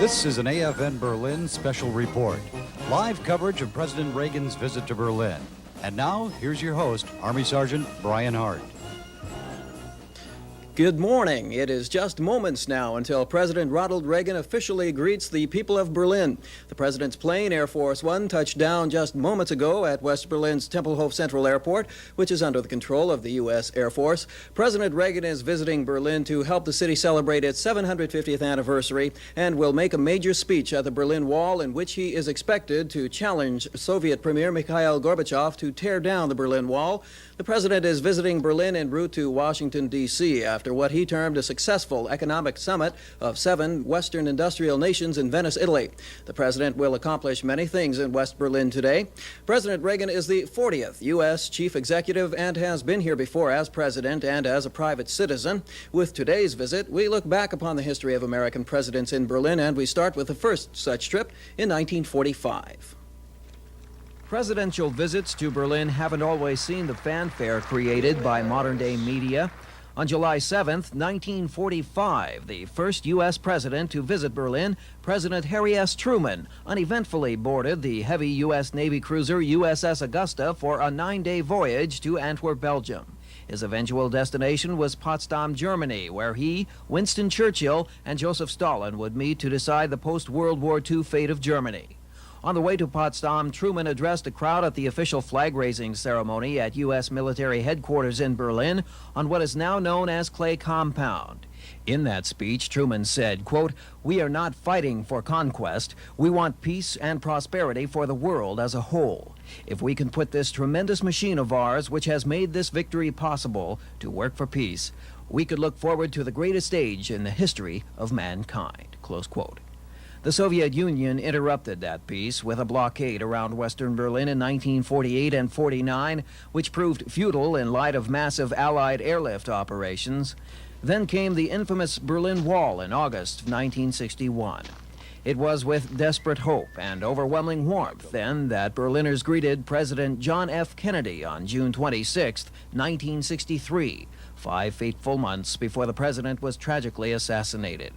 This is an AFN Berlin special report. Live coverage of President Reagan's visit to Berlin. And now, here's your host, Army Sergeant Brian Hart. Good morning. It is just moments now until President Ronald Reagan officially greets the people of Berlin. The president's plane, Air Force One, touched down just moments ago at West Berlin's Tempelhof Central Airport, which is under the control of the U.S. Air Force. President Reagan is visiting Berlin to help the city celebrate its 750th anniversary and will make a major speech at the Berlin Wall in which he is expected to challenge Soviet Premier Mikhail Gorbachev to tear down the Berlin Wall. The president is visiting Berlin en route to Washington, D.C. after what he termed a successful economic summit of 7 Western industrial nations in Venice, Italy. The president will accomplish many things in West Berlin today. President Reagan is the 40th U.S. chief executive and has been here before as president and as a private citizen. With today's visit, we look back upon the history of American presidents in Berlin, and we start with the first such trip in 1945. Presidential visits to Berlin haven't always seen the fanfare created by modern-day media. On July 7th, 1945, the first U.S. president to visit Berlin, President Harry S. Truman, uneventfully boarded the heavy U.S. Navy cruiser USS Augusta for a 9-day voyage to Antwerp, Belgium. His eventual destination was Potsdam, Germany, where he, Winston Churchill, and Joseph Stalin would meet to decide the post-World War II fate of Germany. On the way to Potsdam, Truman addressed a crowd at the official flag-raising ceremony at U.S. military headquarters in Berlin on what is now known as Clay Compound. In that speech, Truman said, quote, "We are not fighting for conquest. We want peace and prosperity for the world as a whole. If we can put this tremendous machine of ours, which has made this victory possible, to work for peace, we could look forward to the greatest age in the history of mankind," close quote. The Soviet Union interrupted that peace with a blockade around Western Berlin in 1948 and 49, which proved futile in light of massive Allied airlift operations. Then came the infamous Berlin Wall in August of 1961. It was with desperate hope and overwhelming warmth then that Berliners greeted President John F. Kennedy on June 26, 1963, 5 fateful months before the president was tragically assassinated.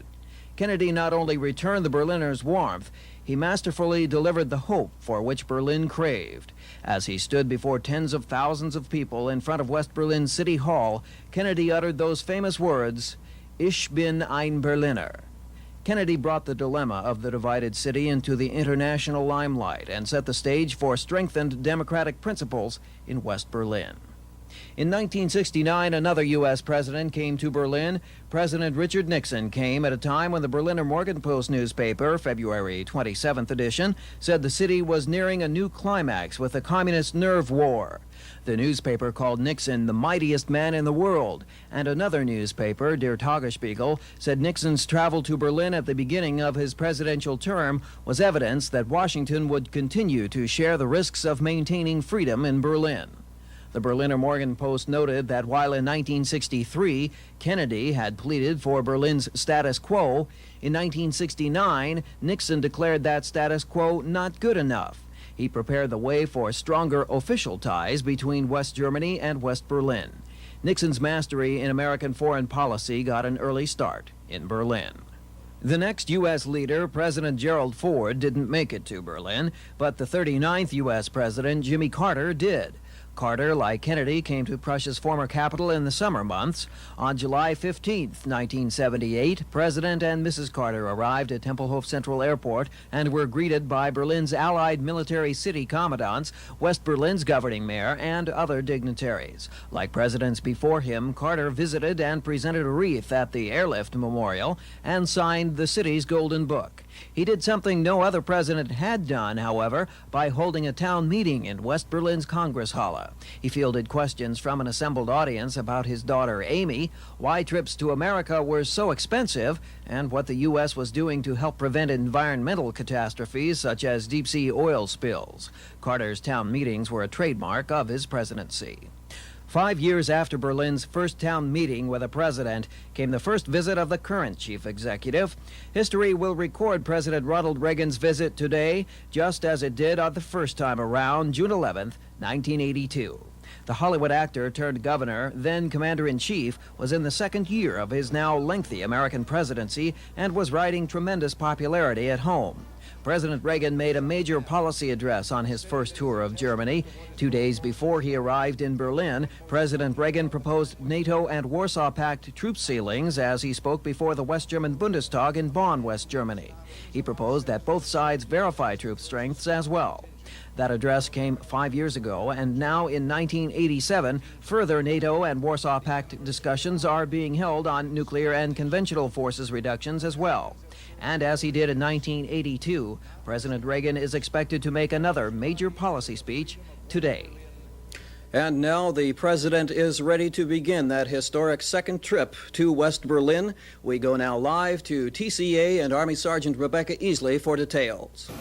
Kennedy not only returned the Berliners' warmth, he masterfully delivered the hope for which Berlin craved. As he stood before tens of thousands of people in front of West Berlin City Hall, Kennedy uttered those famous words, "Ich bin ein Berliner." Kennedy brought the dilemma of the divided city into the international limelight and set the stage for strengthened democratic principles in West Berlin. In 1969, another U.S. president came to Berlin. President Richard Nixon came at a time when the Berliner Morgenpost newspaper, February 27th edition, said the city was nearing a new climax with the communist nerve war. The newspaper called Nixon the mightiest man in the world, and another newspaper, Der Tagesspiegel, said Nixon's travel to Berlin at the beginning of his presidential term was evidence that Washington would continue to share the risks of maintaining freedom in Berlin. The Berliner Morgenpost noted that while in 1963, Kennedy had pleaded for Berlin's status quo, in 1969, Nixon declared that status quo not good enough. He prepared the way for stronger official ties between West Germany and West Berlin. Nixon's mastery in American foreign policy got an early start in Berlin. The next U.S. leader, President Gerald Ford, didn't make it to Berlin, but the 39th U.S. President, Jimmy Carter, did. Carter, like Kennedy, came to Prussia's former capital in the summer months. On July 15, 1978, President and Mrs. Carter arrived at Tempelhof Central Airport and were greeted by Berlin's Allied military city commandants, West Berlin's governing mayor, and other dignitaries. Like presidents before him, Carter visited and presented a wreath at the airlift memorial and signed the city's Golden Book. He did something no other president had done, however, by holding a town meeting in West Berlin's Congress Hall. He fielded questions from an assembled audience about his daughter Amy, why trips to America were so expensive, and what the U.S. was doing to help prevent environmental catastrophes such as deep-sea oil spills. Carter's town meetings were a trademark of his presidency. 5 years after Berlin's first town meeting with a president came the first visit of the current chief executive. History will record President Ronald Reagan's visit today, just as it did on the first time around, June 11th, 1982. The Hollywood actor turned governor, then commander-in-chief, was in the second year of his now lengthy American presidency and was riding tremendous popularity at home. President Reagan made a major policy address on his first tour of Germany. 2 days before he arrived in Berlin, President Reagan proposed NATO and Warsaw Pact troop ceilings as he spoke before the West German Bundestag in Bonn, West Germany. He proposed that both sides verify troop strengths as well. That address came 5 years ago, and now in 1987, further NATO and Warsaw Pact discussions are being held on nuclear and conventional forces reductions as well. And as he did in 1982, President Reagan is expected to make another major policy speech today. And now the president is ready to begin that historic second trip to West Berlin. We go now live to TCA and Army Sergeant Rebecca Easley for details.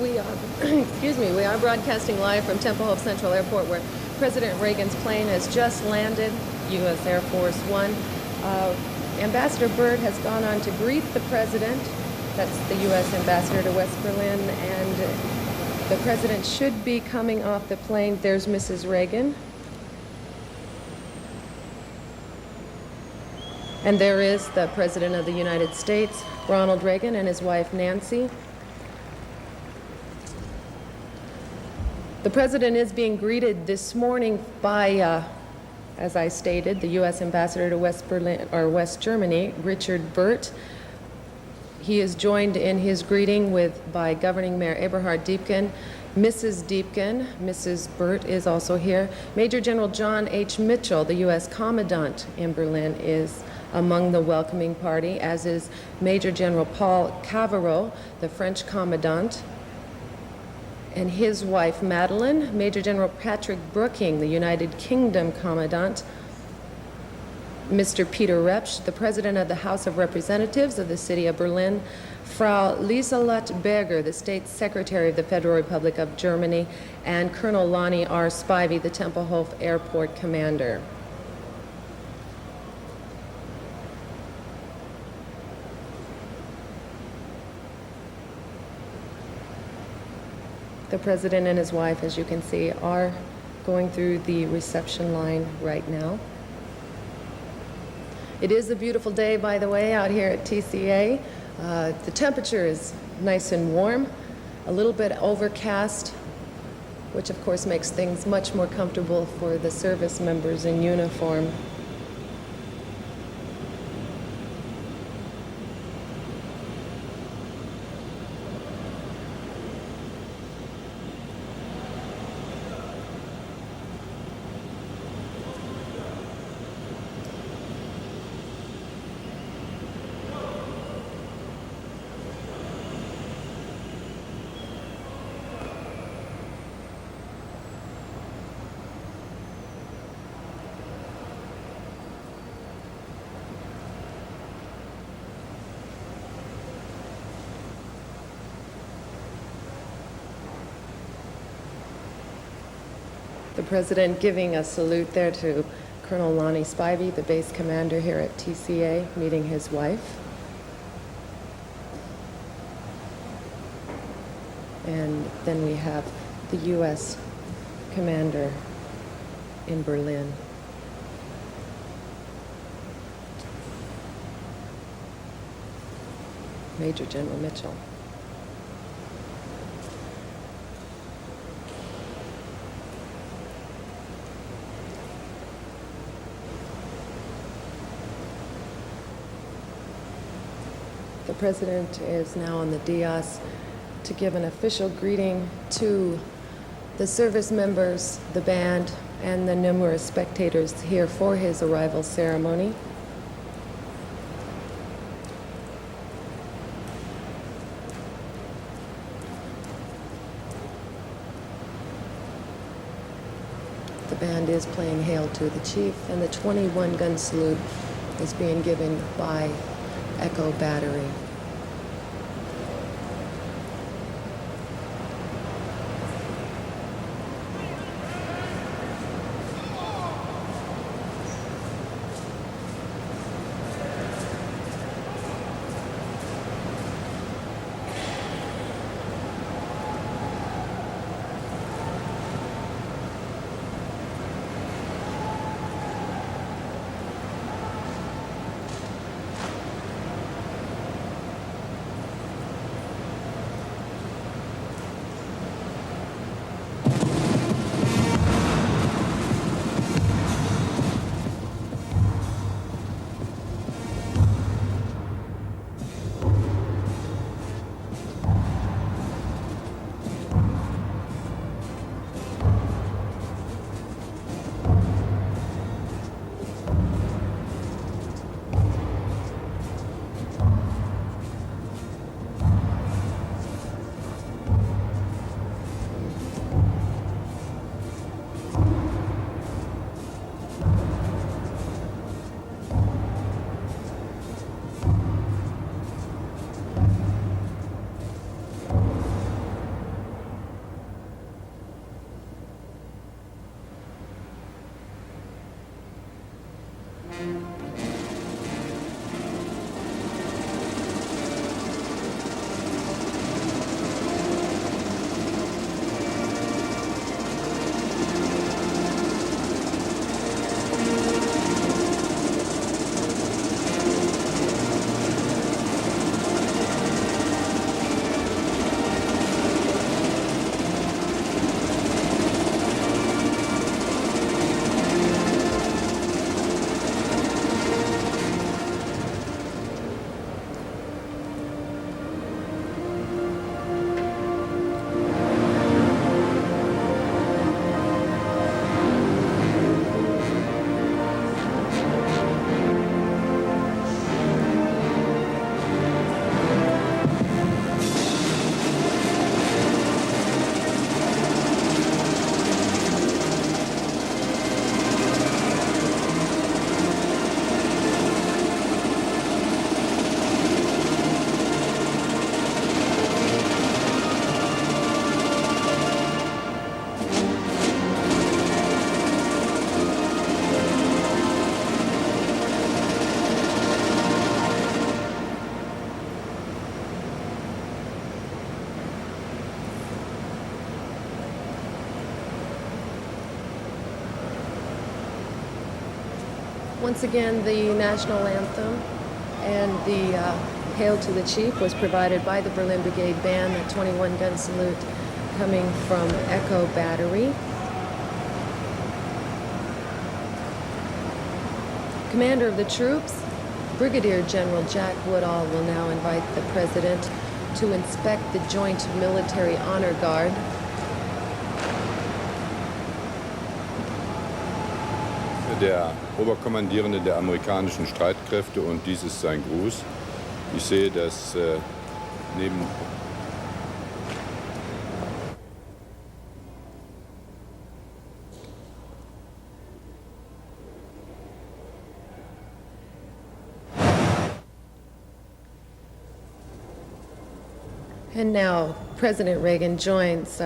We are broadcasting live from Tempelhof Central Airport, where President Reagan's plane has just landed, U.S. Air Force One. Ambassador Byrd has gone on to greet the president. That's the U.S. ambassador to West Berlin, and the president should be coming off the plane. There's Mrs. Reagan. And there is the President of the United States, Ronald Reagan, and his wife, Nancy. The president is being greeted this morning by, as I stated, the U.S. ambassador to West Germany, Richard Burt. He is joined in his greeting by Governing Mayor Eberhard Diepgen, Mrs. Diepgen. Mrs. Burt is also here. Major General John H. Mitchell, the U.S. Commandant in Berlin, is among the welcoming party, as is Major General Paul Cavero, the French Commandant, and his wife, Madeline, Major General Patrick Brooking, the United Kingdom Commandant, Mr. Peter Repsch, the President of the House of Representatives of the City of Berlin, Frau Lieselotte Berger, the State Secretary of the Federal Republic of Germany, and Colonel Lonnie R. Spivey, the Tempelhof Airport Commander. The president and his wife, as you can see, are going through the reception line right now. It is a beautiful day, by the way, out here at TCA. The temperature is nice and warm, a little bit overcast, which of course makes things much more comfortable for the service members in uniform. The president giving a salute there to Colonel Lonnie Spivey, the base commander here at TCA, meeting his wife. And then we have the U.S. commander in Berlin. Major General Mitchell. The president is now on the dais to give an official greeting to the service members, the band, and the numerous spectators here for his arrival ceremony. The band is playing Hail to the Chief, and the 21-gun salute is being given by Echo Battery. Once again, the national anthem and the Hail to the Chief was provided by the Berlin Brigade Band, the 21-gun salute coming from Echo Battery. Commander of the troops, Brigadier General Jack Woodall, will now invite the President to inspect the Joint Military Honor Guard. Der Oberkommandierende der amerikanischen Streitkräfte, und dies ist sein Gruß. Ich sehe, dass neben And now President Reagan joins,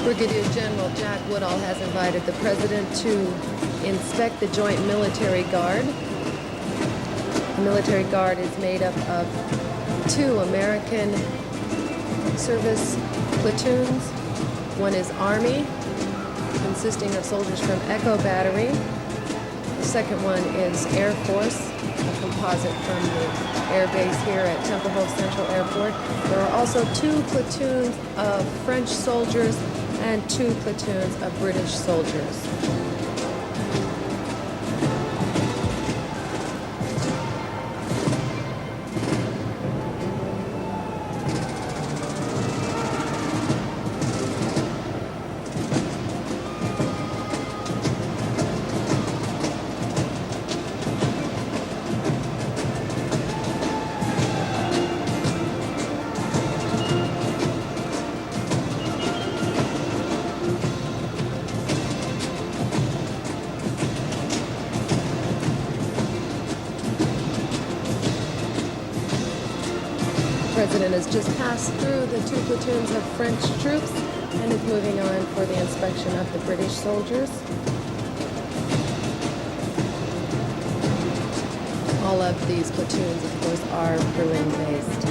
Brigadier General Jack Woodall has invited the President to inspect the Joint Military Guard. The military guard is made up of 2 American service platoons. One is Army, consisting of soldiers from Echo Battery. The second one is Air Force, a composite from the air base here at Tempelhof Central Airport. There are also 2 platoons of French soldiers and 2 platoons of British soldiers. The President has just passed through the 2 platoons of French troops and is moving on for the inspection of the British soldiers. All of these platoons, of course, are Berlin-based.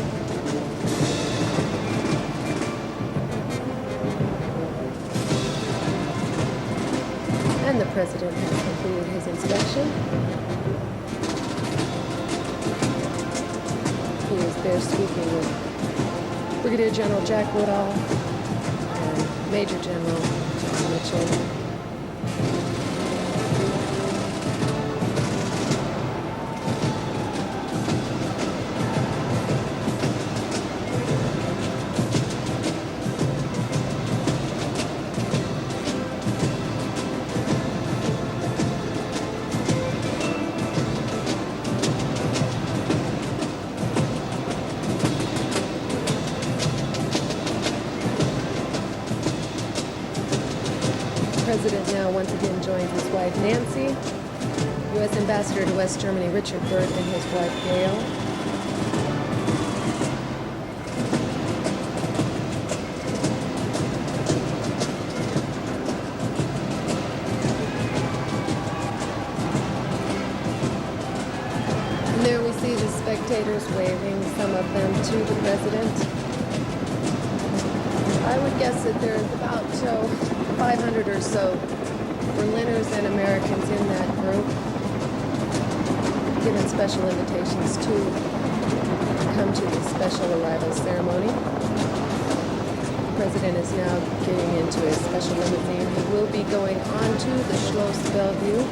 And the President has completed his inspection. He is there speaking with Brigadier General Jack Woodall and Major General John Mitchell. The President now once again joins his wife Nancy, U.S. Ambassador to West Germany Richard Burt, and his wife Gail. And there we see the spectators waving, some of them to the President. I would guess that there's about 500 or so Berliners and Americans in that group, given special invitations to come to the special arrival ceremony. The President is now getting into a special limousine. He will be going on to the Schloss Bellevue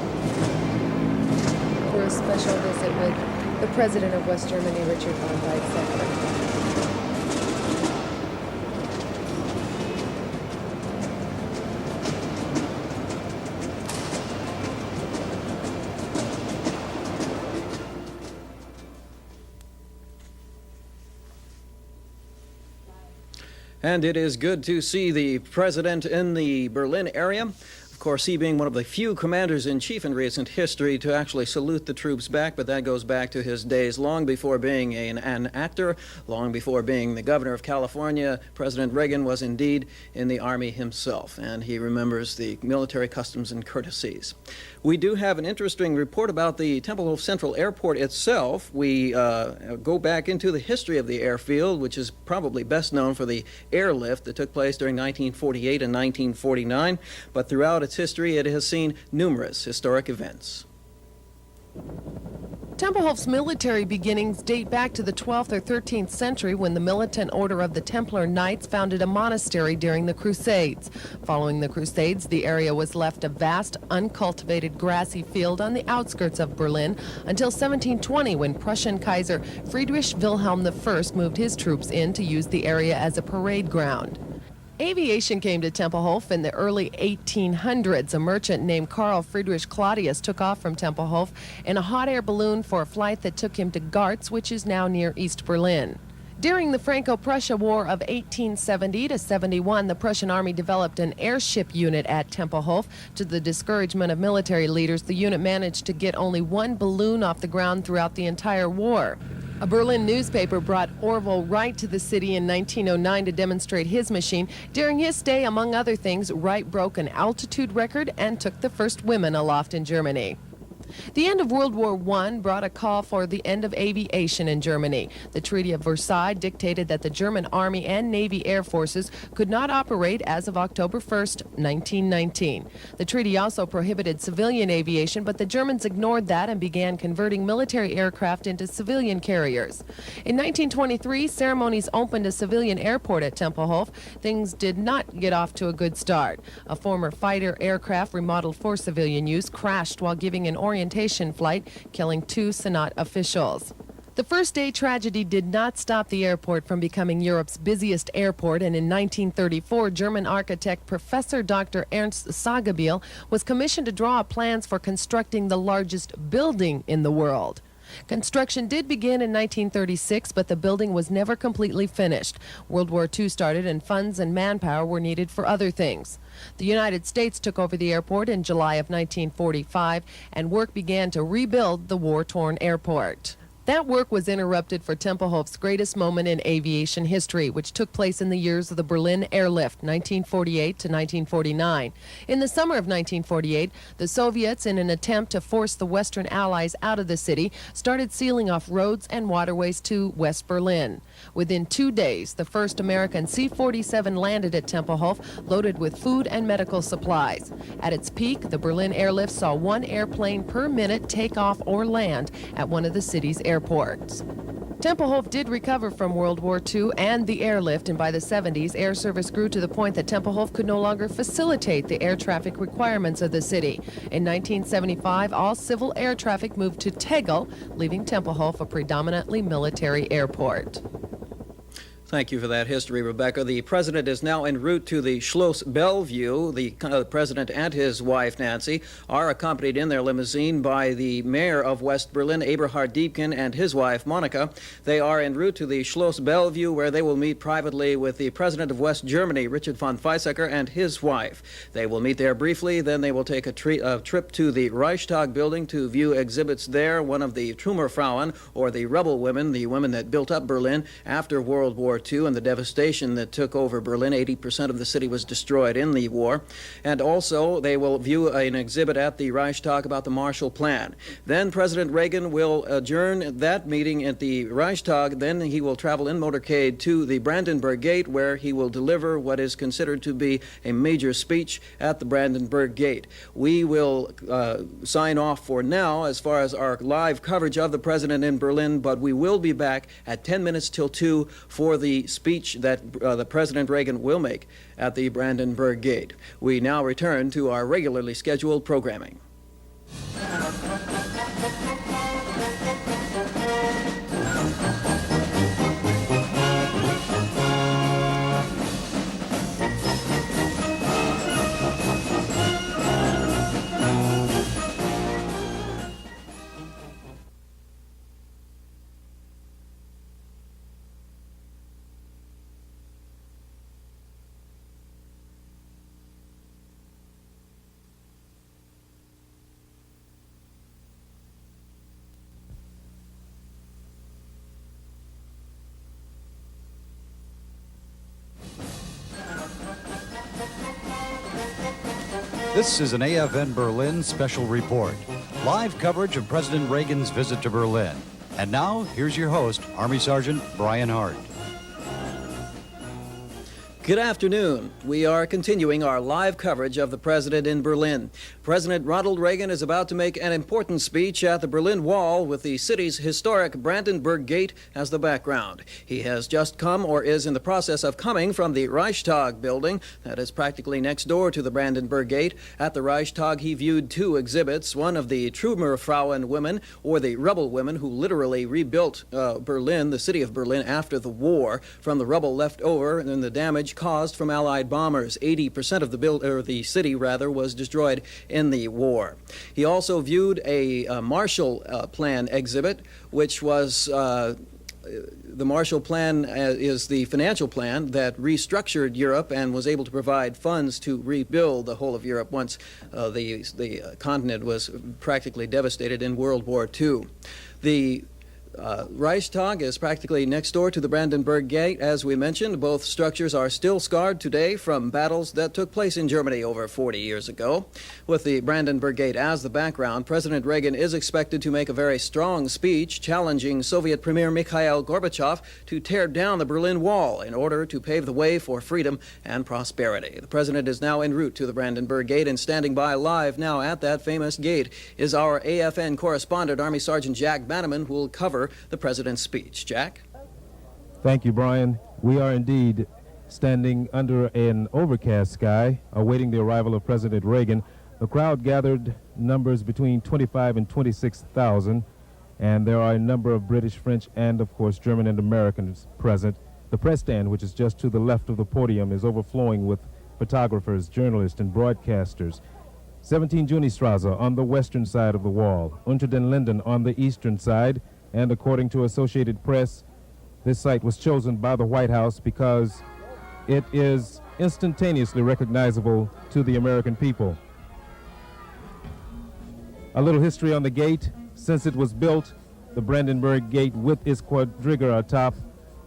for a special visit with the President of West Germany, Richard von Weizsäcker. And it is good to see the President in the Berlin area. Of course, he being one of the few commanders-in-chief in recent history to actually salute the troops back, but that goes back to his days long before being an actor, long before being the governor of California. President Reagan was indeed in the Army himself, and he remembers the military customs and courtesies. We do have an interesting report about the Tempelhof Central Airport itself. We go back into the history of the airfield, which is probably best known for the airlift that took place during 1948 and 1949, but throughout its its history, it has seen numerous historic events. Tempelhof's military beginnings date back to the 12th or 13th century when the militant order of the Templar Knights founded a monastery during the Crusades. Following the Crusades, the area was left a vast, uncultivated grassy field on the outskirts of Berlin until 1720 when Prussian Kaiser Friedrich Wilhelm I moved his troops in to use the area as a parade ground. Aviation came to Tempelhof in the early 1800s. A merchant named Carl Friedrich Claudius took off from Tempelhof in a hot air balloon for a flight that took him to Gartz, which is now near East Berlin. During the Franco-Prussia War of 1870 to 71, the Prussian army developed an airship unit at Tempelhof. To the discouragement of military leaders, the unit managed to get only one balloon off the ground throughout the entire war. A Berlin newspaper brought Orville Wright to the city in 1909 to demonstrate his machine. During his stay, among other things, Wright broke an altitude record and took the first women aloft in Germany. The end of World War I brought a call for the end of aviation in Germany. The Treaty of Versailles dictated that the German Army and Navy Air Forces could not operate as of October 1st, 1919. The treaty also prohibited civilian aviation, but the Germans ignored that and began converting military aircraft into civilian carriers. In 1923, ceremonies opened a civilian airport at Tempelhof. Things did not get off to a good start. A former fighter aircraft remodeled for civilian use crashed while giving an orientation flight, killing 2 Senat officials. The first-day tragedy did not stop the airport from becoming Europe's busiest airport, and in 1934, German architect Professor Dr. Ernst Sagebiel was commissioned to draw up plans for constructing the largest building in the world. Construction did begin in 1936, but the building was never completely finished. World War II started and funds and manpower were needed for other things. The United States took over the airport in July of 1945, and work began to rebuild the war-torn airport. That work was interrupted for Tempelhof's greatest moment in aviation history, which took place in the years of the Berlin Airlift, 1948 to 1949. In the summer of 1948, the Soviets, in an attempt to force the Western Allies out of the city, started sealing off roads and waterways to West Berlin. Within 2 days, the first American C-47 landed at Tempelhof, loaded with food and medical supplies. At its peak, the Berlin Airlift saw 1 airplane per minute take off or land at one of the city's airports. Tempelhof did recover from World War II and the airlift, and by the 70s, air service grew to the point that Tempelhof could no longer facilitate the air traffic requirements of the city. In 1975, all civil air traffic moved to Tegel, leaving Tempelhof a predominantly military airport. Thank you for that history, Rebecca. The president is now en route to the Schloss Bellevue. The president and his wife, Nancy, are accompanied in their limousine by the mayor of West Berlin, Eberhard Diebken, and his wife, Monica. They are en route to the Schloss Bellevue, where they will meet privately with the president of West Germany, Richard von Weizsäcker, and his wife. They will meet there briefly, then they will take a trip to the Reichstag building to view exhibits there. One of the Trümmerfrauen, or the rebel women, the women that built up Berlin after World War II and the devastation that took over Berlin. 80% of the city was destroyed in the war. And also, they will view an exhibit at the Reichstag about the Marshall Plan. Then President Reagan will adjourn that meeting at the Reichstag. Then he will travel in motorcade to the Brandenburg Gate, where he will deliver what is considered to be a major speech at the Brandenburg Gate. We will sign off for now as far as our live coverage of the president in Berlin, but we will be back at 10 minutes till 2 for the speech that the President Reagan will make at the Brandenburg Gate. We now return to our regularly scheduled programming. This is an AFN Berlin special report. Live coverage of President Reagan's visit to Berlin. And now, here's your host, Army Sergeant Brian Hart. Good afternoon. We are continuing our live coverage of the president in Berlin. President Ronald Reagan is about to make an important speech at the Berlin Wall with the city's historic Brandenburg Gate as the background. He has just come or is in the process of coming from the Reichstag building that is practically next door to the Brandenburg Gate. At the Reichstag, he viewed two exhibits, one of the Trümmerfrauen women, or the rebel women who literally rebuilt Berlin, the city of Berlin, after the war from the rubble left over and the damage caused from Allied bombers. 80% of the city was destroyed in the war. He also viewed a Marshall Plan exhibit, which was the Marshall Plan is the financial plan that restructured Europe and was able to provide funds to rebuild the whole of Europe once the continent was practically devastated in World War II. The Reichstag is practically next door to the Brandenburg Gate. As we mentioned, both structures are still scarred today from battles that took place in Germany over 40 years ago. With the Brandenburg Gate as the background, President Reagan is expected to make a very strong speech challenging Soviet Premier Mikhail Gorbachev to tear down the Berlin Wall in order to pave the way for freedom and prosperity. The president is now en route to the Brandenburg Gate, and standing by live now at that famous gate is our AFN correspondent, Army Sergeant Jack Bannerman, who will cover the president's speech. Jack? Thank you, Brian. We are indeed standing under an overcast sky, awaiting the arrival of President Reagan. The crowd gathered numbers between 25 and 26,000, and there are a number of British, French, and of course German and Americans present. The press stand, which is just to the left of the podium, is overflowing with photographers, journalists, and broadcasters. 17 Junistrasse on the western side of the wall, Unter den Linden on the eastern side, and according to Associated Press, this site was chosen by the White House because it is instantaneously recognizable to the American people. A little history on the gate. Since it was built, the Brandenburg Gate with its quadriga atop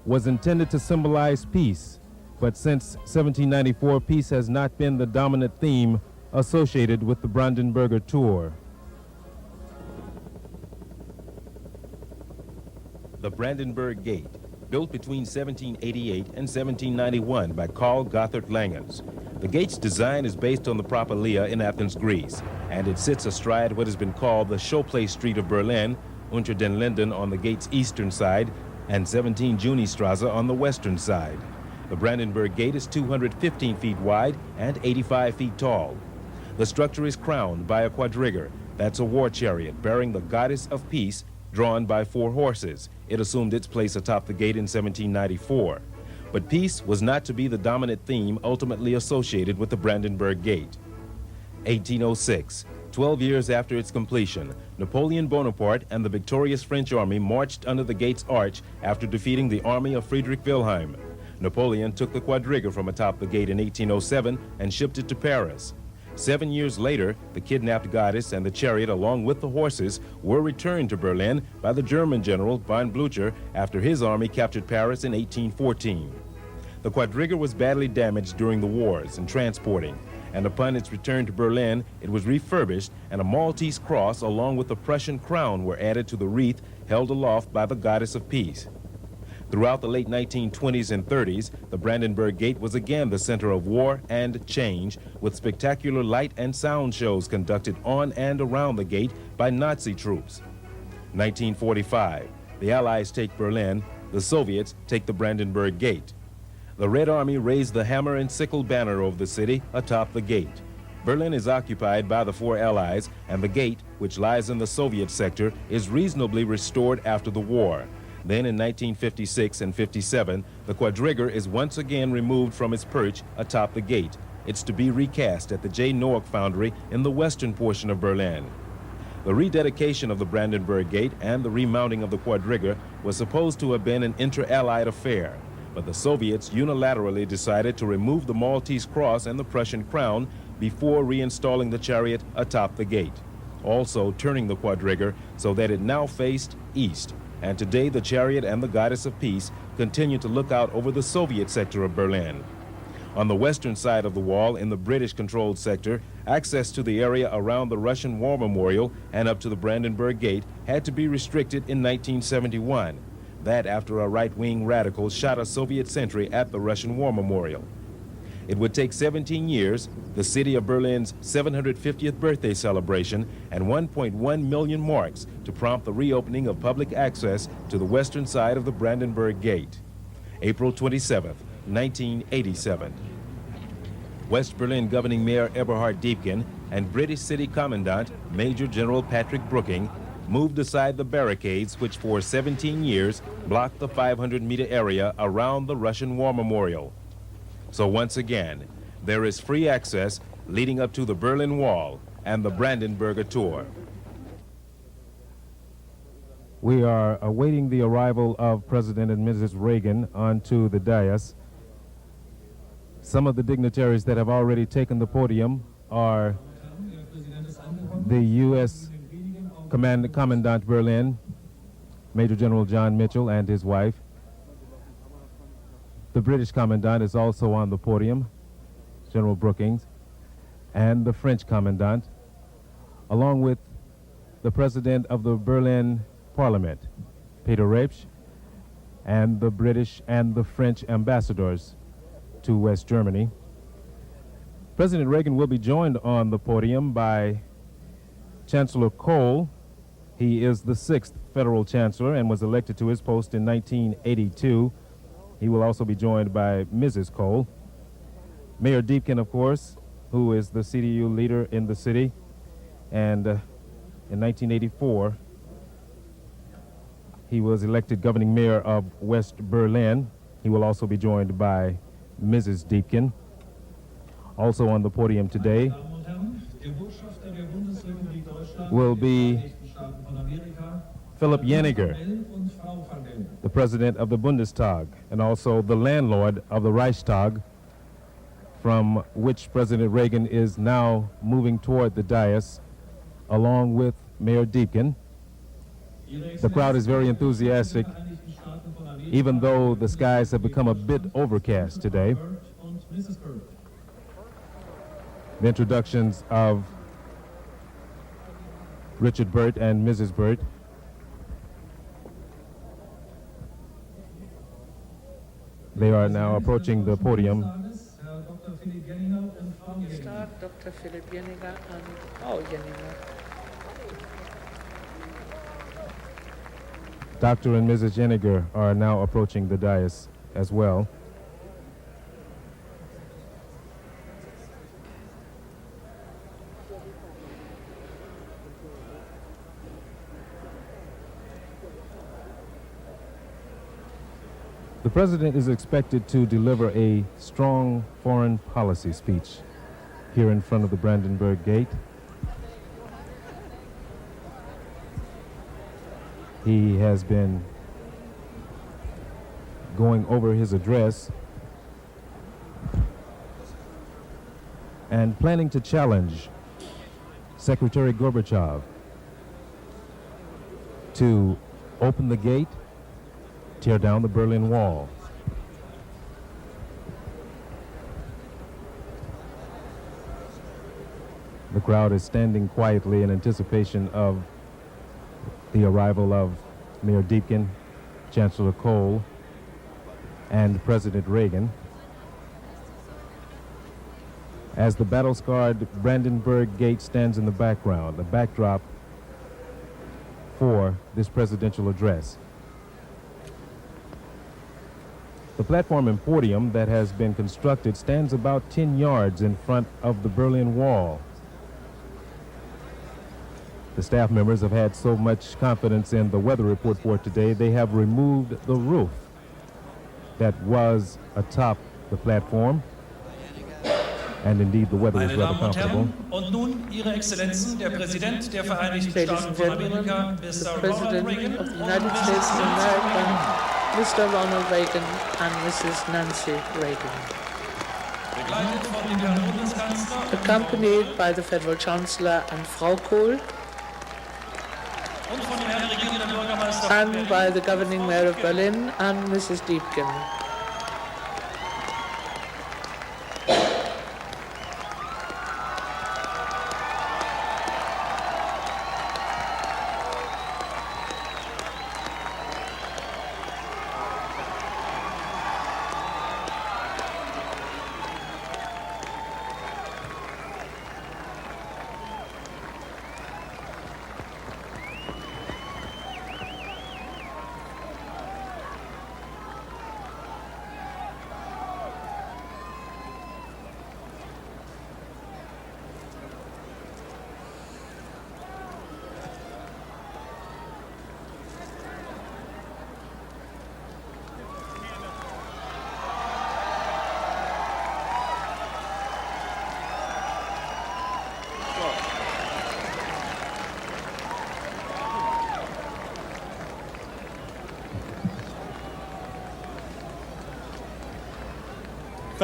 was intended to symbolize peace. But since 1794, peace has not been the dominant theme associated with the Brandenburger tour. The Brandenburg Gate, built between 1788 and 1791 by Karl Gotthard Langhans. The gate's design is based on the Propylaea in Athens, Greece, and it sits astride what has been called the Showplace Street of Berlin, Unter den Linden on the gate's eastern side, and 17 Junistrasse on the western side. The Brandenburg Gate is 215 feet wide and 85 feet tall. The structure is crowned by a quadriga. That's a war chariot bearing the goddess of peace, drawn by 4 horses. It assumed its place atop the gate in 1794. But peace was not to be the dominant theme ultimately associated with the Brandenburg Gate. 1806, 12 years after its completion, Napoleon Bonaparte and the victorious French army marched under the gate's arch after defeating the army of Friedrich Wilhelm. Napoleon took the quadriga from atop the gate in 1807 and shipped it to Paris. 7 years later, the kidnapped goddess and the chariot, along with the horses, were returned to Berlin by the German general von Blücher after his army captured Paris in 1814. The quadriga was badly damaged during the wars and transporting, and upon its return to Berlin, it was refurbished, and a Maltese cross along with the Prussian crown were added to the wreath held aloft by the goddess of peace. Throughout the late 1920s and 30s, the Brandenburg Gate was again the center of war and change, with spectacular light and sound shows conducted on and around the gate by Nazi troops. 1945, the Allies take Berlin, the Soviets take the Brandenburg Gate. The Red Army raised the hammer and sickle banner over the city atop the gate. Berlin is occupied by the 4 Allies, and the gate, which lies in the Soviet sector, is reasonably restored after the war. Then in 1956 and 57, the quadriga is once again removed from its perch atop the gate. It's to be recast at the J. Noack Foundry in the western portion of Berlin. The rededication of the Brandenburg Gate and the remounting of the quadriga was supposed to have been an inter-Allied affair, but the Soviets unilaterally decided to remove the Maltese cross and the Prussian crown before reinstalling the chariot atop the gate, also turning the quadriga so that it now faced east. And today the chariot and the goddess of peace continue to look out over the Soviet sector of Berlin. On the western side of the wall, in the British-controlled sector, access to the area around the Russian War Memorial and up to the Brandenburg Gate had to be restricted in 1971. That after a right-wing radical shot a Soviet sentry at the Russian War Memorial. It would take 17 years, the city of Berlin's 750th birthday celebration, and 1.1 million marks to prompt the reopening of public access to the western side of the Brandenburg Gate. April 27, 1987. West Berlin Governing Mayor Eberhard Diepgen and British City Commandant Major General Patrick Brooking moved aside the barricades which for 17 years blocked the 500-meter area around the Russian War Memorial. So once again, there is free access leading up to the Berlin Wall and the Brandenburger Tor. We are awaiting the arrival of President and Mrs. Reagan onto the dais. Some of the dignitaries that have already taken the podium are the U.S. Commandant Berlin, Major General John Mitchell and his wife. The British Commandant is also on the podium, General Brookings, and the French Commandant, along with the President of the Berlin Parliament, Peter Rapsch, and the British and the French ambassadors to West Germany. President Reagan will be joined on the podium by Chancellor Kohl. He is the 6th federal chancellor and was elected to his post in 1982. He will also be joined by Mrs. Kohl. Mayor Diepgen, of course, who is the CDU leader in the city. And in 1984, he was elected governing mayor of West Berlin. He will also be joined by Mrs. Diepgen. Also on the podium today will be Philipp Jeniger, the president of the Bundestag, and also the landlord of the Reichstag, from which President Reagan is now moving toward the dais, along with Mayor Diepgen. The crowd is very enthusiastic, even though the skies have become a bit overcast today. The introductions of Richard Burt and Mrs. Burt. They are now approaching the podium. Dr. Philipp Jeniger and Frau Jeniger. Dr. and Mrs. Jeniger are now approaching the dais as well. The president is expected to deliver a strong foreign policy speech here in front of the Brandenburg Gate. He has been going over his address and planning to challenge Secretary Gorbachev to open the gate, tear down the Berlin Wall. The crowd is standing quietly in anticipation of the arrival of Mayor Diepgen, Chancellor Kohl, and President Reagan. As the battle-scarred Brandenburg Gate stands in the background, the backdrop for this presidential address. The platform and podium that has been constructed stands about 10 yards in front of the Berlin Wall. The staff members have had so much confidence in the weather report for today, they have removed the roof that was atop the platform. And indeed, the weather is rather comfortable. Und nun, Ihre Exzellenzen, der Präsident der Vereinigten Staaten von Amerika, Mr. Ronald Reagan, of the United States of America, Mr. Ronald Reagan and Mrs. Nancy Reagan. begleitet von dem Herrn Bundeskanzler Accompanied by the Federal Chancellor and Frau Kohl, und von dem Herrn Regierenden Bürgermeister and by the governing mayor of Berlin and Mrs. Diepgen.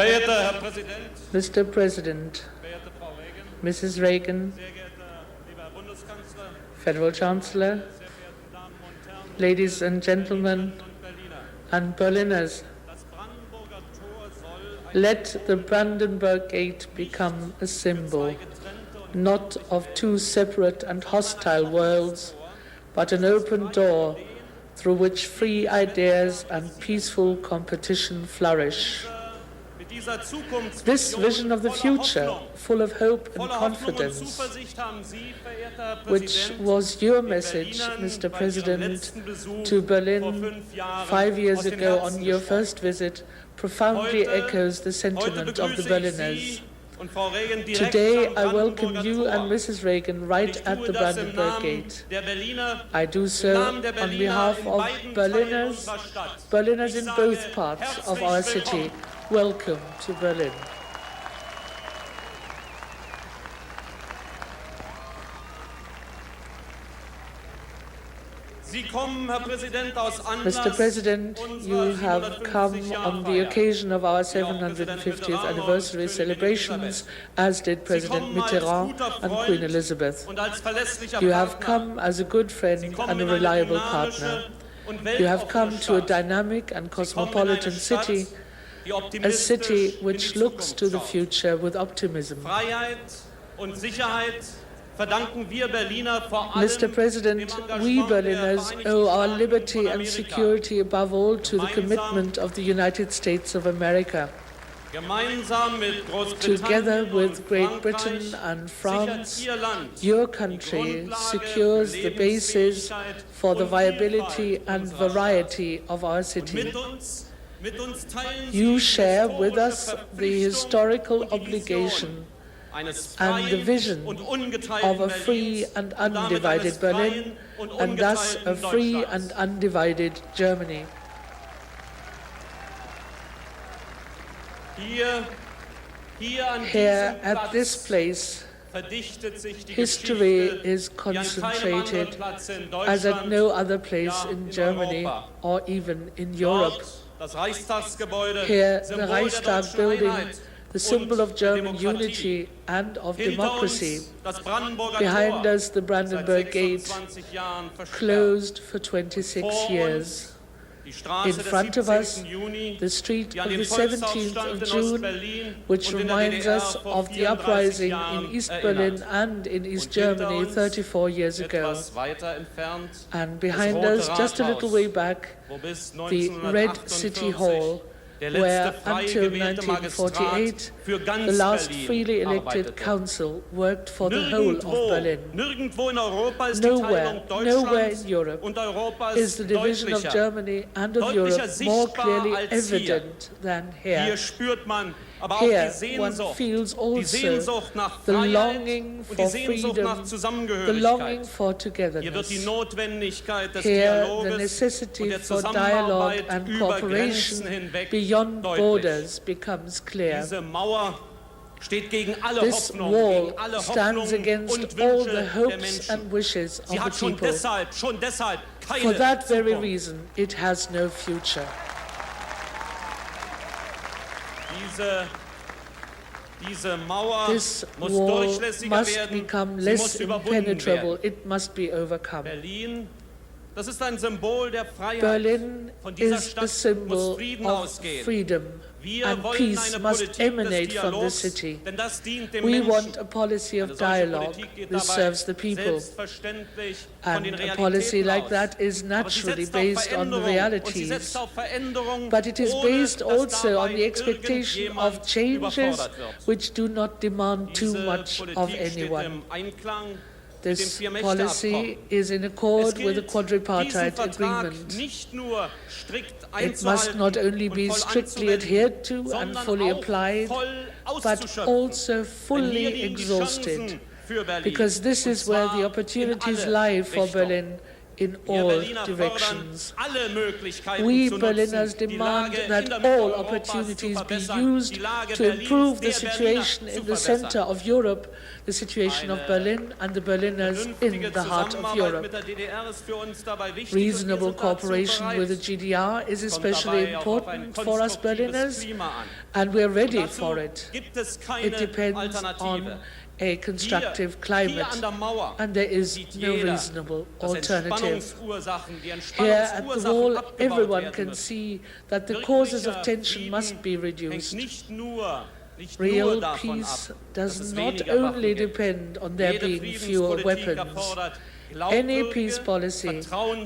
Verehrter Herr Präsident, Mr. President, verehrte Frau Reagan, Mrs. Reagan, sehr geehrter lieber Herr Bundeskanzler, Federal Chancellor, sehr verehrte Damen und Herren ladies and gentlemen, und Berliner. and Berliners, Das Brandenburger Tor soll ein let the Brandenburg Gate become a symbol, not of two separate and hostile worlds, but an open door through which free ideas and peaceful competition flourish. mit dieser Zukunft This vision of the future, full of hope and voller Hoffnung und confidence, Zuversicht haben Sie, verehrter Herr which Präsident, was your den message, Berlinern Mr. bei President, Ihrem letzten Besuch to vor Berlin 5 Jahren 5 years aus dem ago Herzen on your gesprochen. first visit, profoundly Heute- echoes the Heute sentiment of the begrüße ich Berliners. Sie und Frau Reagan direkt Today, am I welcome Brandenburger you Tor. and Mrs. Reagan Und right ich at tue the das im Brandenburg Namen Gate. der Berliner, I do im so Namen der on Berliner behalf in of beiden Teilen Berliners, unserer Stadt. Berliners Ich in sage both parts of our herzlich city. willkommen. Welcome to Berlin. Sie kommen, Herr Präsident, aus Anlass Mr. President, unserer you have come 750 on the Jahrfeier. occasion of our Wie auch Präsident 750th Mitterrand und anniversary Königin celebrations, as did President kommen als Mitterrand guter and Freund Queen Elizabeth. Und als verlässlicher You have Partner. come as a good Sie friend kommen and a in eine reliable dynamische partner. und You have weltoffene come to a Stadt. dynamic and Sie kommen in eine cosmopolitan Stadt, city, die a optimistisch city in which die looks to the Zukunft schaut. future with optimism. Freiheit und Sicherheit verdanken wir Berliner vor allem Mr. President, dem we Engagement der Berliners Vereinigten owe our Staaten liberty von and Amerika. security above all to the Gemeinsam- commitment of the United States of America. Gemeinsam mit Together Großbritannien with und Great Frankreich Britain and sichert France, Ihr Land your die country Grundlage secures für the basis Lebensfähigkeit for the und viability Vielfalt and unserer variety of our Stadt. city. Mit uns teilen Sie You die share with historische us the Verpflichtung historical und die Vision obligation eines and the freien vision und ungeteilten of a free Berlins and und damit eines undivided Berlin, freien und and thus a ungeteilten free Deutschlands. and undivided Germany. Hier an Here diesem at this Platz place, verdichtet sich die history Geschichte is wie an keinem anderen concentrated Platz in as at Deutschland, no other place ja, in in Germany Europa. or even in Europe. Dort das Reichstagsgebäude, Here, the Symbol der Reichstag deutschen building, Einheit the symbol und of der German Demokratie. unity and of Hinter democracy. uns das Brandenburger Behind Tor, us, the seit Brandenburg Gate, 26 Jahren versperrt. closed for 26 Vor years. Die Straße In des front of us, 17. Juni, the street die of an the den 17th Volksaufstand of in June, Ostberlin which und in der reminds DDR us vor of the 34 uprising Jahren in East erinnert. Berlin and in East Und hinter Germany uns, 34 years ago. etwas weiter entfernt, And das behind Rote us, just a little Rathaus, way back, wo bis the Red City 1948 Hall, der where letzte frei until gewählte Magistrat 1948, für ganz the last Berlin freely elected arbeitete. council worked for the whole of Berlin. Nirgendwo in Europa ist die Nowhere, Teilung nowhere Deutschlands in Europe und Europas is the division of deutlicher. Germany and of Deutlicher Europe more sichtbar clearly als hier. evident than Hier here. spürt man aber auch Here, die one Sehnsucht, feels die also Sehnsucht nach the Freiheit longing und die for Sehnsucht freedom, nach the longing Zusammengehörigkeit. for Hier wird die togetherness. Notwendigkeit des Here, the Dialoges und necessity der for dialogue Zusammenarbeit and über cooperation Grenzen hinweg beyond deutlich. borders becomes clear. Diese Mauer steht gegen alle This Hoffnung, wall gegen alle stands Hoffnungen against und all Wünsche the der hopes Menschen. and wishes of Sie the hat schon people. deshalb keine For that very Zukunft. reason, it has no future. Diese Mauer This muss wall durchlässiger must werden, become sie less muss überwunden impenetrable. werden. It must be overcome. Berlin, das ist ein Symbol der Freiheit. Berlin Von dieser is the Stadt symbol muss Frieden of ausgehen. freedom, Wir and wollen peace eine must Politik emanate des from the Dialogs, city. denn das dient dem We Menschen. want a policy of Eine solche dialogue. Politik geht This dabei serves the people. selbstverständlich von And den a Realitäten policy like aus. that is Aber sie naturally setzt auf based on the Veränderung, und sie realities. setzt auf Veränderung, But it is ohne based dass also dabei on the expectation irgendjemand of changes überfordert wird. which do not demand too Diese much Politik of steht anyone. im Einklang This mit dem policy Vier-Mächte-Abkommen. is in Es accord with the gilt, diesen quadripartite Vertrag agreement. nicht nur strikt It must einzuhalten not only und be voll strictly anzuwenden, adhered to and sondern fully auch applied, voll but auszuschöpfen. also Denn hier fully liegen die exhausted. Chancen für Berlin. Because this Und is where zwar the in opportunities alle lie for Richtungen. Berlin, in all directions. We Berliners demand that all opportunities be used to improve the situation in the center of Europe, the situation of Berlin and the Berliners in the heart of Europe. Reasonable cooperation with the GDR is especially important for us Berliners, and we're ready for it. It depends on a constructive climate, and there is no reasonable alternative. Here at the wall, everyone can see that the causes of tension must be reduced. Real peace does not only depend on there being fewer weapons. Any peace policy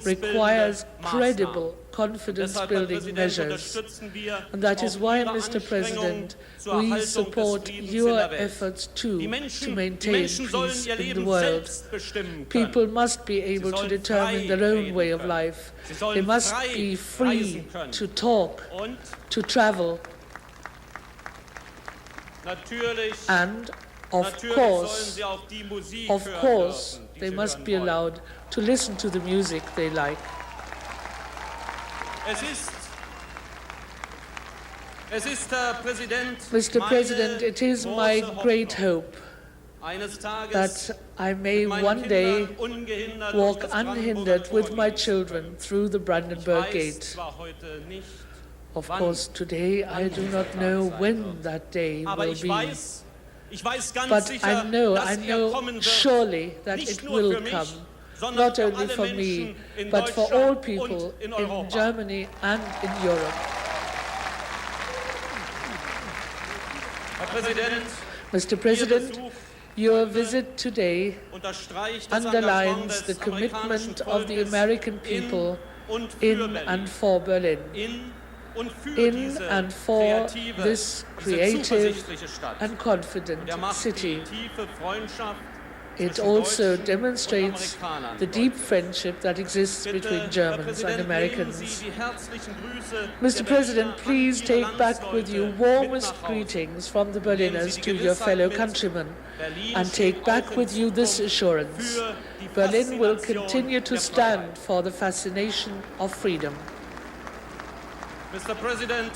requires credible confidence-building measures. And that is why, Mr. President, we support your efforts too to maintain peace in the world. People must be able to determine their own way of life. They must be free to talk, to travel, and of course, they must be allowed to listen to the music they like. Mr. President, it is my great hope that I may one day walk unhindered with my children through the Brandenburg Gate. Of course, today I do not know when that day will be. But I know surely that it will come, not only for me, but for all people in Germany and in Europe. Mr. President, your visit today underlines the commitment of the American people in and for Berlin. In and for this creative and confident city. It also demonstrates the deep friendship that exists between Germans and Americans. Mr. President, please take back with you warmest greetings from the Berliners to your fellow countrymen, and take back with you this assurance: Berlin will continue to stand for the fascination of freedom. Mr. President,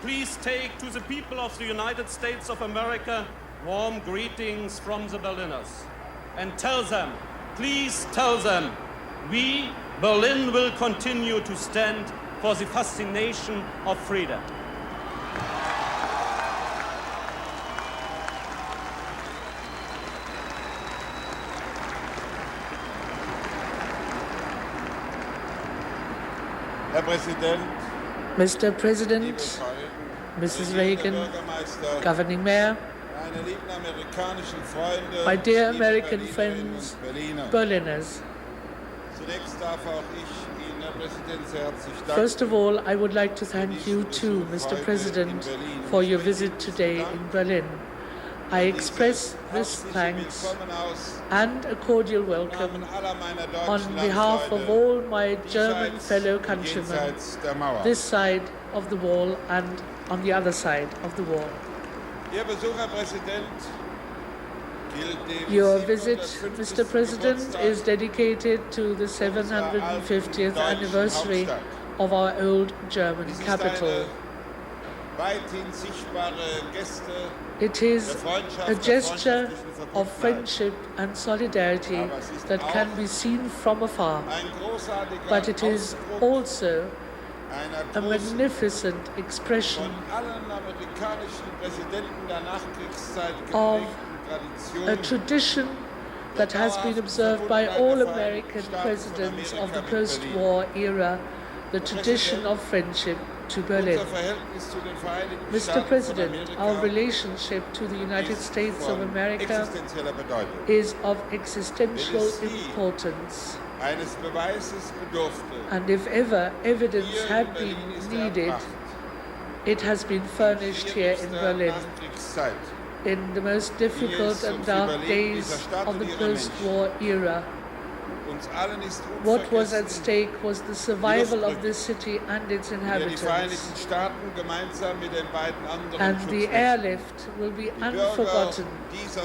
please take to the people of the United States of America warm greetings from the Berliners. And tell them, please tell them, we, Berlin, will continue to stand for the fascination of freedom. Herr Präsident, Mr. President, Mrs. Reagan, Governing Mayor, my dear American friends, Berliners. First of all, I would like to thank you too, Mr. President, for your visit today in Berlin. I express this thanks and a cordial welcome on behalf of all my German fellow countrymen, this side of the wall and on the other side of the wall. Your visit, Mr. President, is dedicated to the 750th anniversary of our old German capital. It is a gesture of friendship and solidarity that can be seen from afar, but it is also a magnificent expression of a tradition that has been observed by all American presidents of the post-war era, the tradition of friendship to Berlin. Mr. President, our relationship to the United States of America is of existential importance. And if ever evidence had been needed, it has been furnished here in Berlin. In the most difficult and dark days of the post-war era, what was at stake was the survival of this city and its inhabitants. And the airlift will be unforgotten,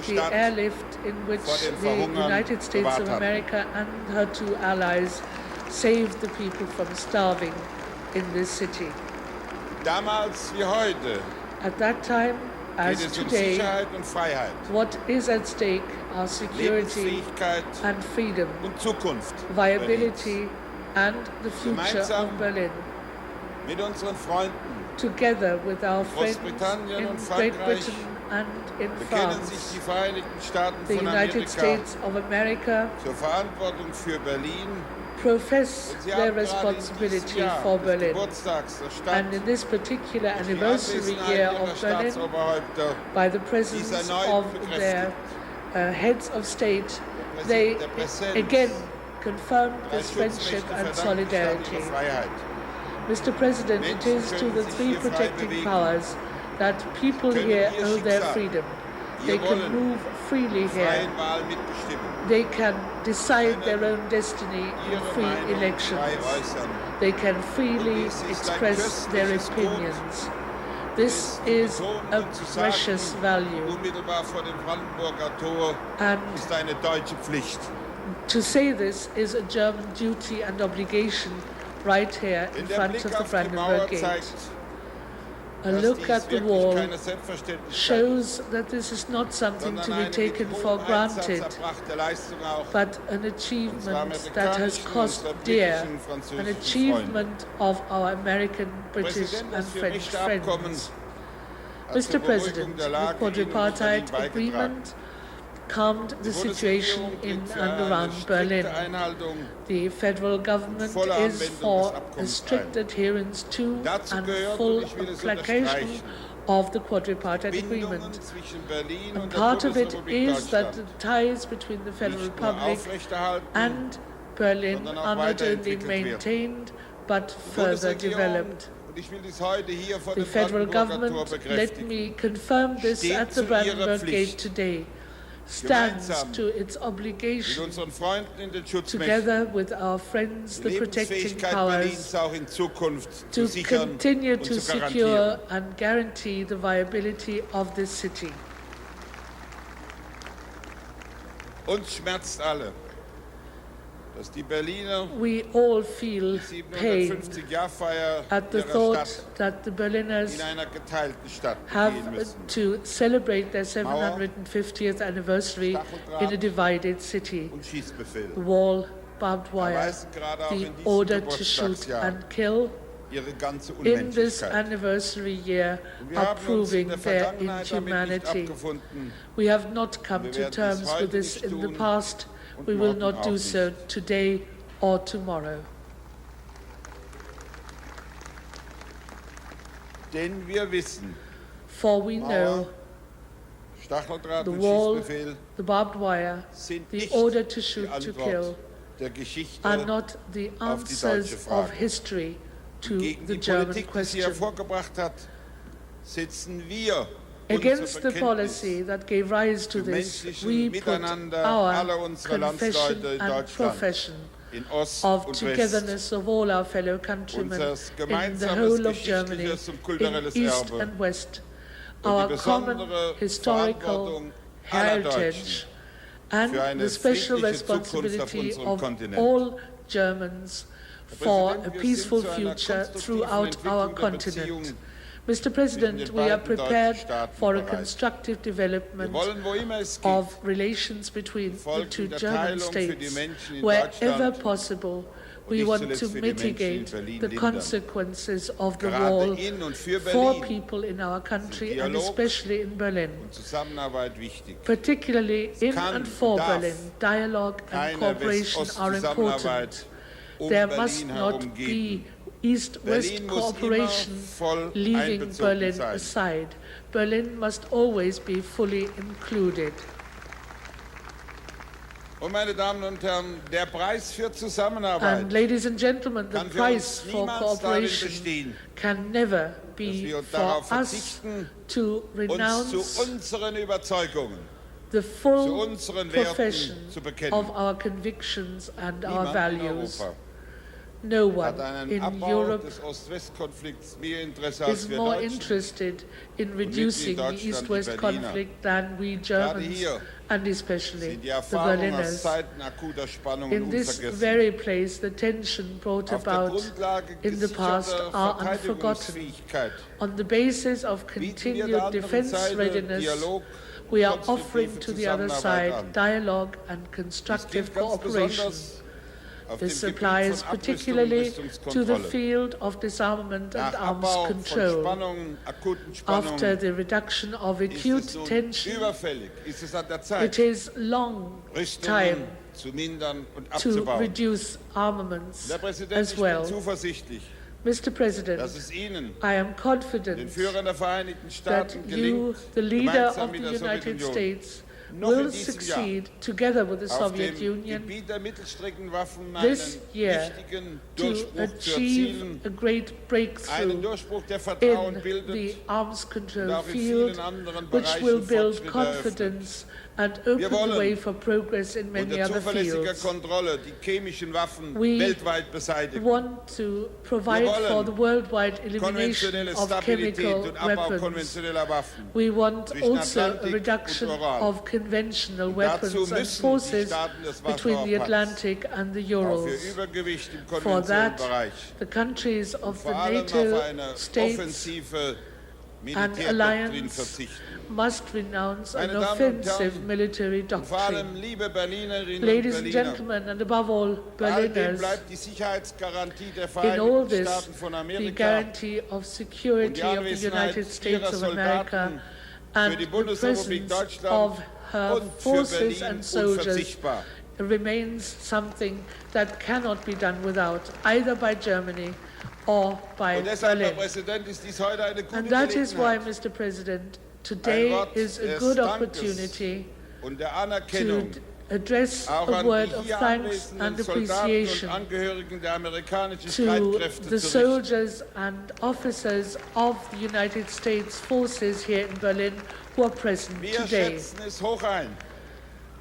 the airlift in which the United States of America and her two allies saved the people from starving in this city. Damals wie heute At that time, as geht es um today, Sicherheit und Freiheit, what is at stake are security Lebensfähigkeit and freedom, und Zukunft viability and the future Gemeinsam of Berlin. mit unseren Freunden Together with our friends Großbritannien in und Great Frankreich Britain and in bekennen sich France, die Vereinigten Staaten the von United Amerika States of America zur Verantwortung für Berlin. profess Und sie their haben gerade in diesem responsibility Jahr for des Berlin. Geburtstags der Stadt And in this particular die anniversary Anwesenheit year ihrer of Berlin, Staatsoberhäupter by the presence dies erneut of their bekräftigt. heads of state, they Der Präsenz again confirmed drei this friendship Schutzmächte and verdanken statt solidarity. ihrer Freiheit. Mr. President, it is to the three protecting powers that people here owe their freedom. They can move freely here. Freien Wahl mitbestimmen. They can decide their own destiny in Ihre free Meinung elections. frei äußern. They can freely Und dies ist ein express their köstliches Gut. opinions. This is a precious value. Unmittelbar vor dem Brandenburger Tor And ist eine deutsche Pflicht. to say this is a German duty and obligation right here in Denn der front Blick of the auf die Mauer Brandenburg Gate. zeigt, A dass look dies at the wirklich wall keine Selbstverständlichkeit shows that this is not something sondern to be eine taken mit for hohem granted, Einsatz erbrachte Leistung auch but an unserer achievement that has amerikanischen, cost unserer dear, britischen, an französischen Freunde. achievement of our American, British Präsident, and das French Vier-Mächte-Abkommen friends. hat zur Mr. Beruhigung President, der the Lage in und unter quadripartite Berlin beigetragen. agreement calmed the Die situation Bundesregierung in gilt für and eine around strikte Berlin. Einhaltung The federal government volle is Anwendung for des a Abkommens strict ein. adherence to Dazu and gehört, full und ich will es application unterstreichen, of the quadripartite Bindungen agreement. zwischen Berlin And und der part of it Bundesrepublik is that the Deutschland ties between the Federal nicht nur Republic aufrechterhalten, and Berlin sondern auch are not only weiterentwickelt werden. maintained but Die further Bundesregierung, developed. und ich will dies heute hier vor The dem federal Brandenburger Tor government, let bekräftigen, me confirm this steht at the zu ihrer Brandenburg Pflicht, Gate today, stands gemeinsam to its mit obligation unseren Freunden in den Schutzmächten together with our friends, die the protecting Lebensfähigkeit powers, Berlins auch in Zukunft zu to sichern continue und to zu secure garantieren. and guarantee the viability of this city. Uns schmerzt alle, dass die Berliner We all feel die pain 750-Jahr-Feier at the ihrer thought Stadt that the Berliners in einer geteilten Stadt have begehen müssen. to celebrate their 750th anniversary in a divided city. Und Schießbefehl. The wall, barbed wire, Erweisen gerade auch the in diesem order to shoot Geburtstagsjahr and kill ihre ganze in this Unmenschlichkeit. anniversary year Und wir are haben uns in proving der their Vergangenheit damit nicht inhumanity. abgefunden. We have not come Wir to werden dies terms with heute this nicht in the tun past. und We will morgen not auch do nicht. so today or tomorrow. Denn wir wissen, For we know Stacheldraht the und wall, Schießbefehl the barbed wire, sind the nicht order to die shoot, to Antwort kill, der Geschichte are not the auf die deutsche answers of Frage. history to Gegen the die German Politik, die sie question. hervorgebracht hat, setzen wir Against unser the policy Bekenntnis that gave rise to zum this, menschlichen we put Miteinander our aller unserer confession Landsleute in and Deutschland, profession in Ost of und West, togetherness of all our fellow countrymen unser in the gemeinsames whole of Germany, geschichtliches und in kulturelles East Erbe and West, und our die common besondere historical Verantwortung aller Deutschen heritage, and für eine the special friedliche Zukunft auf responsibility unserem of Kontinent. all Germans for a Präsident, wir peaceful sind zu einer future konstruktiven throughout our Entwicklung der continent. Beziehungen Mr. President, den we are beiden deutschen prepared Staaten for a bereit. constructive Wir development wollen, wo immer es geht, of relations between the Folgen two der German Teilung für die states. Menschen in Wherever Deutschland possible, und we nicht want zuletzt to für die Menschen in mitigate Berlin the lindern. consequences of the Gerade wall in und für for Berlin people in our country and Dialog especially in Berlin. Zusammenarbeit wichtig. Particularly in kann and for und darf Berlin, dialogue and keine cooperation are important. West-Ost-Zusammenarbeit There Berlin must herum not geben. be East-West Berlin muss cooperation immer voll leaving einbezogen Berlin sein. aside. Berlin must always be fully included. Und meine Damen und Herren, der Preis für Zusammenarbeit And ladies and gentlemen, the kann für price uns for niemals darin cooperation bestehen, can never dass be wir for darauf us verzichten, to uns zu renounce unseren Überzeugungen, the zu full unseren Werten profession zu bekennen. of our convictions and our Niemand in values. Europa No one hat einen in Abbau Europe des Ost-West-Konflikts mehr Interesse is als wir more Deutschen. interested in reducing the Deutschland die East-West Berliner. conflict than we Gerade Germans, hier and especially sind die the Erfahrungen aus Berliners. Zeiten akuter Spannungen In this unvergessen. very place, the tension brought Auf der about Grundlage in the past gesicherter are unforgotten. Verteidigungsfähigkeit On the basis of bieten wir der continued anderen defense Seite readiness, Dialog, we are konstruktive offering to the other Zusammenarbeit side an. dialogue and Dies constructive gilt ganz cooperation. besonders auf This dem Gebiet applies von Abrüstung und particularly to the Rüstungskontrolle. field of disarmament and Nach arms Abbau von control. Spannungen, akuten After Spannungen the reduction of ist acute es nun tension, überfällig, ist es an der it Zeit, is long Rüstungen time zu mindern und to abzubauen. reduce armaments Herr Präsident, as ich bin well. zuversichtlich, Mr. President, dass es Ihnen, I am den confident Führern der Vereinigten that Staaten, you, gelingt, the leader gemeinsam of mit the der United Sowjetunion States, noch in will diesem succeed together with the auf Soviet dem Union Gebiet der Mittelstreckenwaffen this einen year wichtigen to Durchbruch zu achieve erzielen, a great einen breakthrough Durchbruch, der Vertrauen in bildet the arms und control auch in field, vielen anderen which Bereichen will build Fortschritte confidence and open the wollen way for progress in many unter other zuverlässiger fields. Kontrolle die chemischen Waffen We weltweit beseitigen. want to provide wollen for the worldwide elimination Konventionelle of Stabilität chemical und Abbau weapons. konventioneller Waffen. We want zwischen also a Atlantik reduction und Ural. of conventional Und weapons dazu and müssen die forces Staaten des between the Warschauer Atlantic and the Auch Urals. für Übergewicht im For konventionellen that, Bereich. the countries of the Vor allem auf NATO eine states offensive and Militärdoktrin alliance verzichten. must renounce an Meine Damen und offensive Herren, military Und vor allem, doctrine. liebe Berlinerinnen und Ladies and Berliner, gentlemen, and above all, bei all dem Berliners, bleibt die Sicherheitsgarantie der in all Vereinigten this, Staaten von the Amerika guarantee of und security die of the Anwesenheit United States ihrer of America Soldaten and für die the Bundesrepublik presence Deutschland of her und für forces Berlin and soldiers unverzichtbar. remains something that cannot be done without, either by Germany or by Und deshalb, Herr Berlin. Präsident, ist dies heute eine gute And that is why, Gelegenheit, Mr. President, today Wort is a des good Dankes opportunity und der to Anerkennung address auch a an word die of hier thanks anwesenden and Soldaten und appreciation Angehörigen der amerikanischen to Streitkräfte the zu richten. soldiers and officers of the United States forces here in Berlin who are present Wir today. schätzen es hoch ein,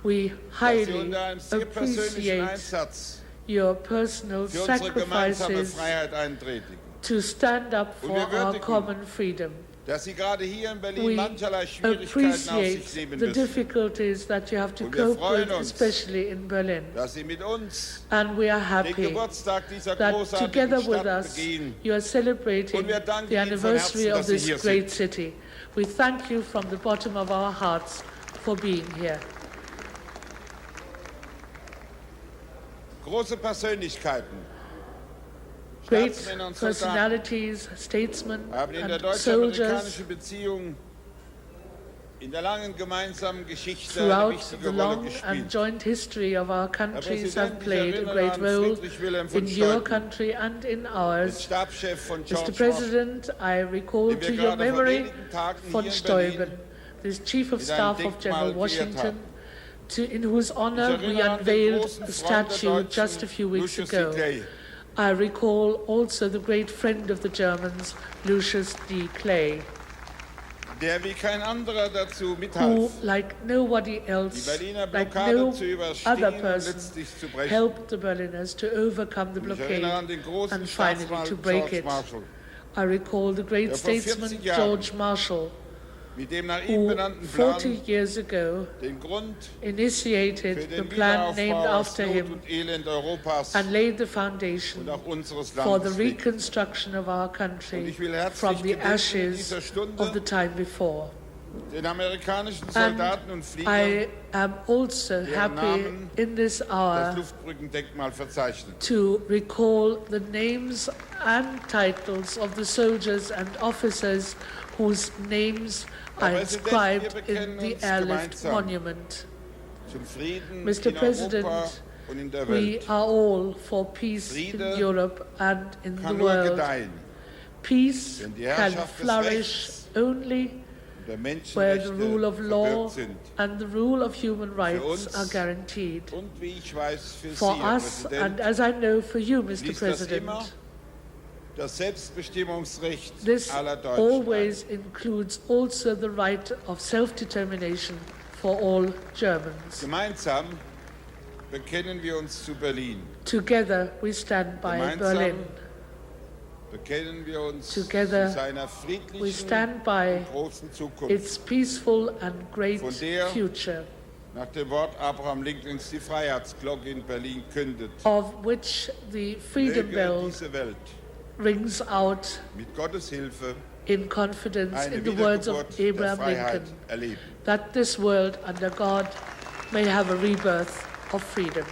We dass Sie highly unter einem sehr persönlichen appreciate Einsatz your personal für unsere gemeinsame sacrifices Freiheit eintreten. to stand up Und for wir our würdigen, common freedom. Dass Sie gerade hier in Berlin We mancherlei Schwierigkeiten auf sich appreciate nehmen the müssen. difficulties that you have to Und wir cope freuen with, uns, especially in Berlin. Dass Sie mit uns And we are den happy Geburtstag dieser that großartigen together with Stadt us begehen. you are celebrating Und wir danken the Ihnen von anniversary Herzen, of dass Sie this hier great sind. city. We thank you from the bottom of our hearts for being here. Große Persönlichkeiten, Great Staatsmänner und Soldaten personalities, statesmen haben in der and soldiers deutsch-amerikanischen Beziehung in der langen gemeinsamen Geschichte eine throughout wichtige the Rolle long and gespielt. joint history of our countries have Präsident, ich played a erinnere great an role Friedrich Wilhelm von in your Steuben, country and in Den ours. Stabschef von Mr. George President, I recall den wir to your gerade vor memory wenigen Tagen von hier in Steuben, Berlin this Chief of mit einem Staff of Denkmal General geehrt Washington, haben. in whose honor Ich we erinnere an den unveiled großen a Freund der statue Deutschen, just a few weeks Lucius ago. Clay, I recall also the great friend of the Germans, Lucius D. Clay, der wie kein anderer dazu who, mithalf, like nobody die else, Berliner like Blockade no zu überstehen other und person, letztlich zu brechen. helped the Berliners to overcome the Ich blockade erinnere an den großen and finally Staatsmann to break George it. Marshall, I recall the great der vor 40 statesman Jahren George Marshall, mit dem nach ihm who benannten Plan 40 years ago den Grund für initiated the den plan named Wiederaufbau aus after Not him und Elend Europas and laid the foundation und auch unseres for the Landes legt. reconstruction of our Und country ich will herzlich from the gedenken in ashes dieser Stunde of the time before. den amerikanischen And Soldaten und Fliegern I am also happy Namen in this das hour Luftbrückendenkmal verzeichnet. to recall the names and titles of the soldiers and officers whose names are Herr Präsident, wir inscribed in bekennen the uns Airlift gemeinsam Monument. Zum Frieden Mr. in President, Europa und in der We Welt. are all for peace Friede in Europe and in the Kann nur world. gedeihen, Peace wenn die can Herrschaft des flourish Rechts only und der where the Menschenrechte rule of law verbürgt sind. and the rule of human rights uns are guaranteed. Und wie ich weiß, für For Sie, Herr us, Präsident, and as I know for you, Mr. schließt das President, immer das Selbstbestimmungsrecht this aller Deutschen always includes also the right of self-determination for all Germans. Gemeinsam bekennen wir uns zu Berlin. Together we stand by Berlin. Bekennen wir uns Together zu seiner we friedlichen stand by und großen Zukunft, its peaceful and great von der future, nach dem Wort Abraham Lincolns die Freiheitsglocke in Berlin kündet. of which the freedom Möge bell diese Welt rings out mit Gottes Hilfe in confidence eine in the words of Wiedergeburt der Abraham Freiheit Lincoln, erleben. that this world under God may have a rebirth of freedom.